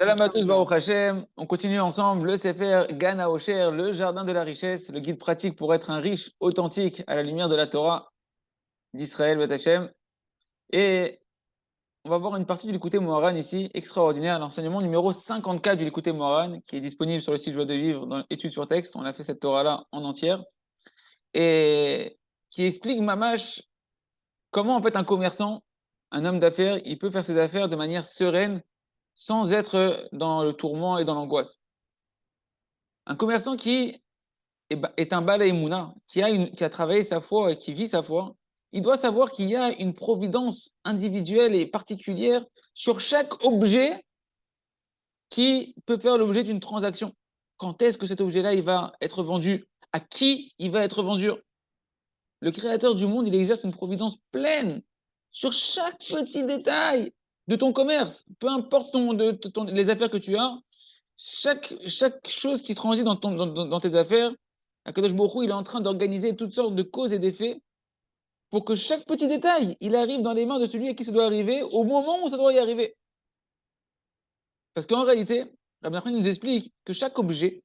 Salam à tous, Baruch Hashem. On continue ensemble le Sefer Gan HaOsher, le jardin de la richesse, le guide pratique pour être un riche authentique à la lumière de la Torah d'Israël, Bet Hashem. Et on va voir une partie du Likutei Moharan ici, extraordinaire, l'enseignement numéro 54 du Likutei Moharan, qui est disponible sur le site Joie de Vivre dans Études sur texte. On a fait cette Torah-là en entière. Et qui explique, Mamash, comment en fait un commerçant, un homme d'affaires, il peut faire ses affaires de manière sereine, sans être dans le tourment et dans l'angoisse. Un commerçant qui est un Bala Emouna, qui a travaillé sa foi et qui vit sa foi, il doit savoir qu'il y a une providence individuelle et particulière sur chaque objet qui peut faire l'objet d'une transaction. Quand est-ce que cet objet-là il va être vendu? À qui il va être vendu? Le Créateur du monde, il exerce une providence pleine sur chaque petit détail de ton commerce. Peu importe les affaires que tu as, chaque chose qui transite dans tes affaires, Akadosh Baruch Hu, il est en train d'organiser toutes sortes de causes et d'effets pour que chaque petit détail, il arrive dans les mains de celui à qui ça doit arriver au moment où ça doit y arriver. Parce qu'en réalité, Rabbi Nachman nous explique que chaque objet,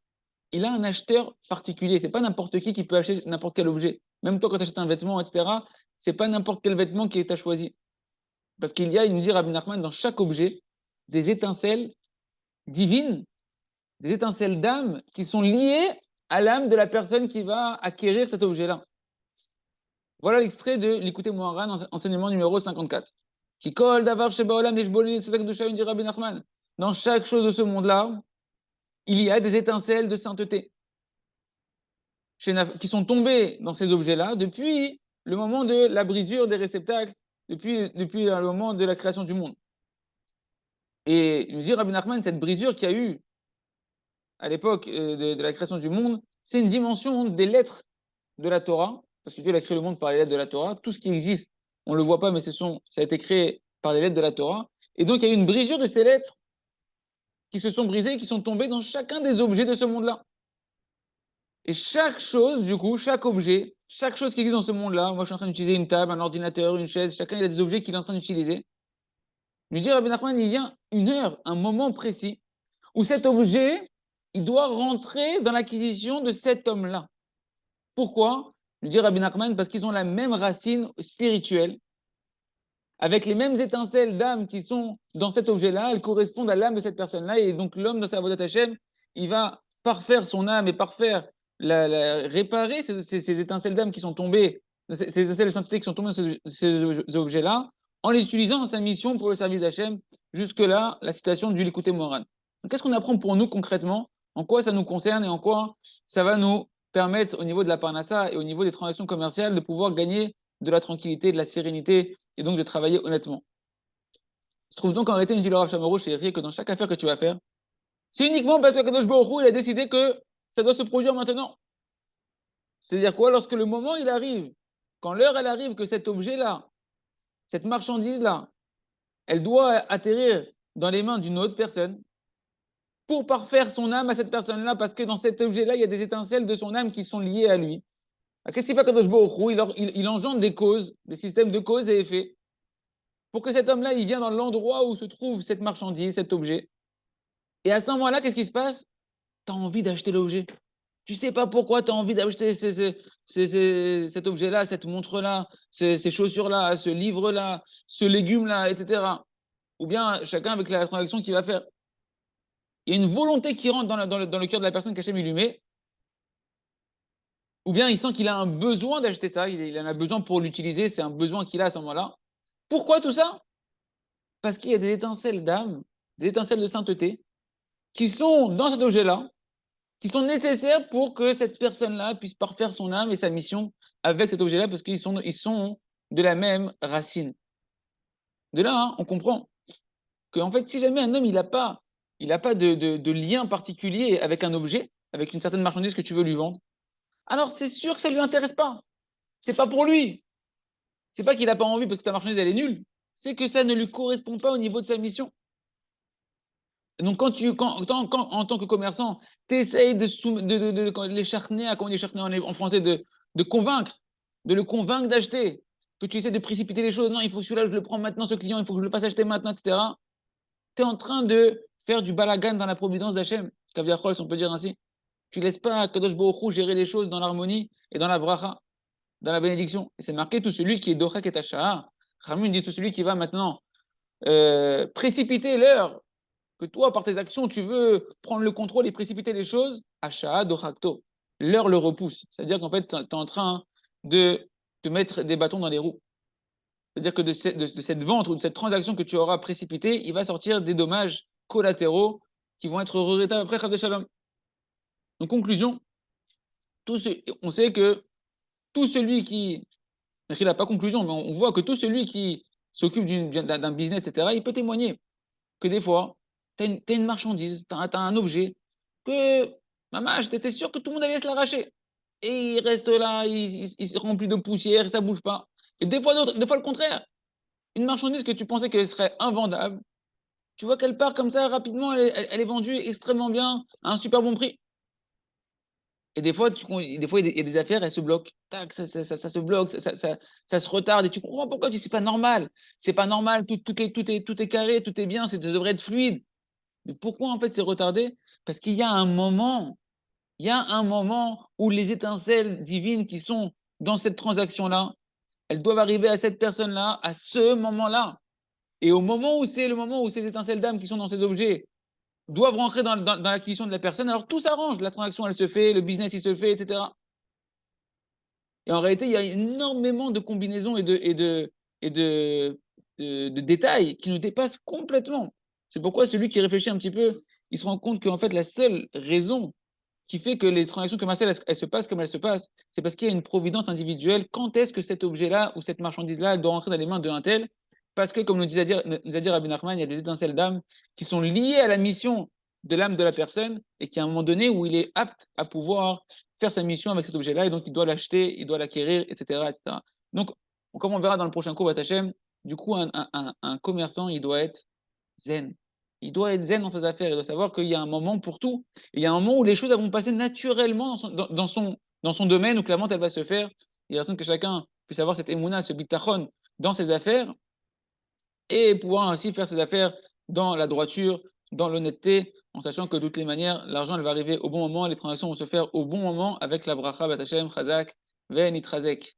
il a un acheteur particulier. C'est pas n'importe qui peut acheter n'importe quel objet. Même toi, quand tu achètes un vêtement, etc., c'est pas n'importe quel vêtement qui est à choisi. Parce qu'il y a, il nous dit Rabbi Nachman, dans chaque objet, des étincelles divines, des étincelles d'âme qui sont liées à l'âme de la personne qui va acquérir cet objet-là. Voilà l'extrait de l'Ikutei Moharan, enseignement numéro 54. Qui colle d'avar shebaolam neshbolin setak dushaim dit Rabbi Nachman. Dans chaque chose de ce monde-là, il y a des étincelles de sainteté qui sont tombées dans ces objets-là depuis le moment de la brisure des réceptacles, depuis le moment de la création du monde. Et il nous dit Rabbi Nachman, cette brisure qu'il y a eu à l'époque de la création du monde, c'est une dimension des lettres de la Torah, parce que Dieu a créé le monde par les lettres de la Torah. Tout ce qui existe, on ne le voit pas, mais ça a été créé par les lettres de la Torah. Et donc, il y a eu une brisure de ces lettres qui se sont brisées et qui sont tombées dans chacun des objets de ce monde-là. Et chaque chose, du coup, chaque objet, chaque chose qui existe dans ce monde-là, moi je suis en train d'utiliser une table, un ordinateur, une chaise, chacun il a des objets qu'il est en train d'utiliser. Lui dire, Rabbi Nachman, il y a une heure, un moment précis, où cet objet, il doit rentrer dans l'acquisition de cet homme-là. Pourquoi? Lui dire Rabbi Nachman, parce qu'ils ont la même racine spirituelle, avec les mêmes étincelles d'âme qui sont dans cet objet-là, elles correspondent à l'âme de cette personne-là, et donc l'homme dans sa Avodat Hashem, il va parfaire son âme et parfaire, réparer ces étincelles d'âme qui sont tombées, ces étincelles de sainteté qui sont tombées dans ces objets-là, en les utilisant dans sa mission pour le service d'Hachem. Jusque-là, la citation du Likutei Moharan. Qu'est-ce qu'on apprend pour nous concrètement? En quoi ça nous concerne et en quoi ça va nous permettre, au niveau de la parnassa et au niveau des transactions commerciales, de pouvoir gagner de la tranquillité, de la sérénité et donc de travailler honnêtement. Il se trouve donc en réalité, il dit le Rav Shamarouch chez que dans chaque affaire que tu vas faire, c'est uniquement parce que Kadosh Baruch Hu, il a décidé que ça doit se produire maintenant. C'est-à-dire quoi? Lorsque le moment il arrive, quand l'heure elle arrive que cet objet-là, cette marchandise-là, elle doit atterrir dans les mains d'une autre personne pour parfaire son âme à cette personne-là, parce que dans cet objet-là, il y a des étincelles de son âme qui sont liées à lui. Qu'est-ce qu'il fait Kadosh Baruch Hu? Il engendre des causes, des systèmes de causes et effets, pour que cet homme-là, il vienne dans l'endroit où se trouve cette marchandise, cet objet. Et à ce moment-là, qu'est-ce qui se passe? Tu as envie d'acheter l'objet. Tu ne sais pas pourquoi tu as envie d'acheter cet objet-là, cette montre-là, ces chaussures-là, ce livre-là, ce légume-là, etc. Ou bien chacun avec la transaction qu'il va faire. Il y a une volonté qui rentre dans le cœur de la personne qu'Hachem lui met, ou bien il sent qu'il a un besoin d'acheter ça, il en a besoin pour l'utiliser, c'est un besoin qu'il a à ce moment-là. Pourquoi tout ça? Parce qu'il y a des étincelles d'âme, des étincelles de sainteté, qui sont dans cet objet-là, qui sont nécessaires pour que cette personne-là puisse parfaire son âme et sa mission avec cet objet-là, parce qu'ils sont de la même racine. De là, on comprend qu'en fait, si jamais un homme, il n'a pas de lien particulier avec un objet, avec une certaine marchandise que tu veux lui vendre, alors c'est sûr que ça ne lui intéresse pas. C'est pas pour lui. C'est pas qu'il n'a pas envie parce que ta marchandise, elle est nulle. C'est que ça ne lui correspond pas au niveau de sa mission. Donc, en tant que commerçant, tu essayes de les charner, comment on dit charner en français, de convaincre, de le convaincre d'acheter, que tu essaies de précipiter les choses. Non, il faut celui-là, je le prends maintenant, ce client, il faut que je le fasse acheter maintenant, etc. Tu es en train de faire du balagan dans la providence d'Hachem, Kaviachol, si on peut dire ainsi. Tu laisses pas Kadosh Baruch Hu gérer les choses dans l'harmonie et dans la bracha, dans la bénédiction. Et c'est marqué tout celui qui est Dochak et Tasha'a. Ramin dit tout celui qui va maintenant précipiter l'heure que toi, par tes actions, tu veux prendre le contrôle et précipiter les choses, Asha'a Dochakto. L'heure le repousse. C'est-à-dire qu'en fait, tu es en train de te mettre des bâtons dans les roues. C'est-à-dire que de cette vente ou de cette transaction que tu auras précipitée, il va sortir des dommages collatéraux qui vont être regrettables après Chas Shalom. Donc, conclusion, on sait que tout celui qui, il n'a pas conclusion, mais on voit que tout celui qui s'occupe d'un business, etc., il peut témoigner que des fois, tu as une marchandise, tu as un objet, que, maman, j'étais sûr que tout le monde allait se l'arracher. Et il reste là, il se remplit de poussière, ça ne bouge pas. Et des fois le contraire. Une marchandise que tu pensais qu'elle serait invendable, tu vois qu'elle part comme ça rapidement, elle est vendue extrêmement bien, à un super bon prix. Et des fois, il y a des affaires, elles se bloquent. Tac, ça se bloque, ça se retarde. Et tu comprends pourquoi tu dis c'est pas normal. C'est pas normal, tout est carré, tout est bien, ça devrait être fluide. Mais pourquoi en fait c'est retardé? Parce qu'il y a un moment, où les étincelles divines qui sont dans cette transaction-là, elles doivent arriver à cette personne-là, à ce moment-là. Et au moment où c'est le moment où ces étincelles d'âme qui sont dans ces objets doivent rentrer dans l'acquisition de la personne, alors tout s'arrange. La transaction, elle se fait, le business, il se fait, etc. Et en réalité, il y a énormément de combinaisons et de détails qui nous dépassent complètement. C'est pourquoi celui qui réfléchit un petit peu, il se rend compte qu'en fait, la seule raison qui fait que les transactions commerciales, elles se passent comme elles se passent, c'est parce qu'il y a une providence individuelle. Quand est-ce que cet objet-là ou cette marchandise-là doit rentrer dans les mains d'un tel? Parce que, comme nous a dit Rabbi Nachman, il y a des étincelles d'âme qui sont liées à la mission de l'âme de la personne et qui, à un moment donné, où il est apte à pouvoir faire sa mission avec cet objet-là, et donc il doit l'acheter, il doit l'acquérir, etc., etc. Donc, comme on verra dans le prochain cours, Batachem, du coup, un commerçant, il doit être zen. Il doit être zen dans ses affaires, il doit savoir qu'il y a un moment pour tout. Et il y a un moment où les choses vont passer naturellement dans son domaine, où que la vente, elle va se faire. Il y a raison que chacun puisse avoir cette émouna, ce bitachon dans ses affaires, et pouvoir ainsi faire ses affaires dans la droiture, dans l'honnêteté, en sachant que de toutes les manières, l'argent elle va arriver au bon moment, les transactions vont se faire au bon moment avec la bracha, batachem, chazak, ven itrazek.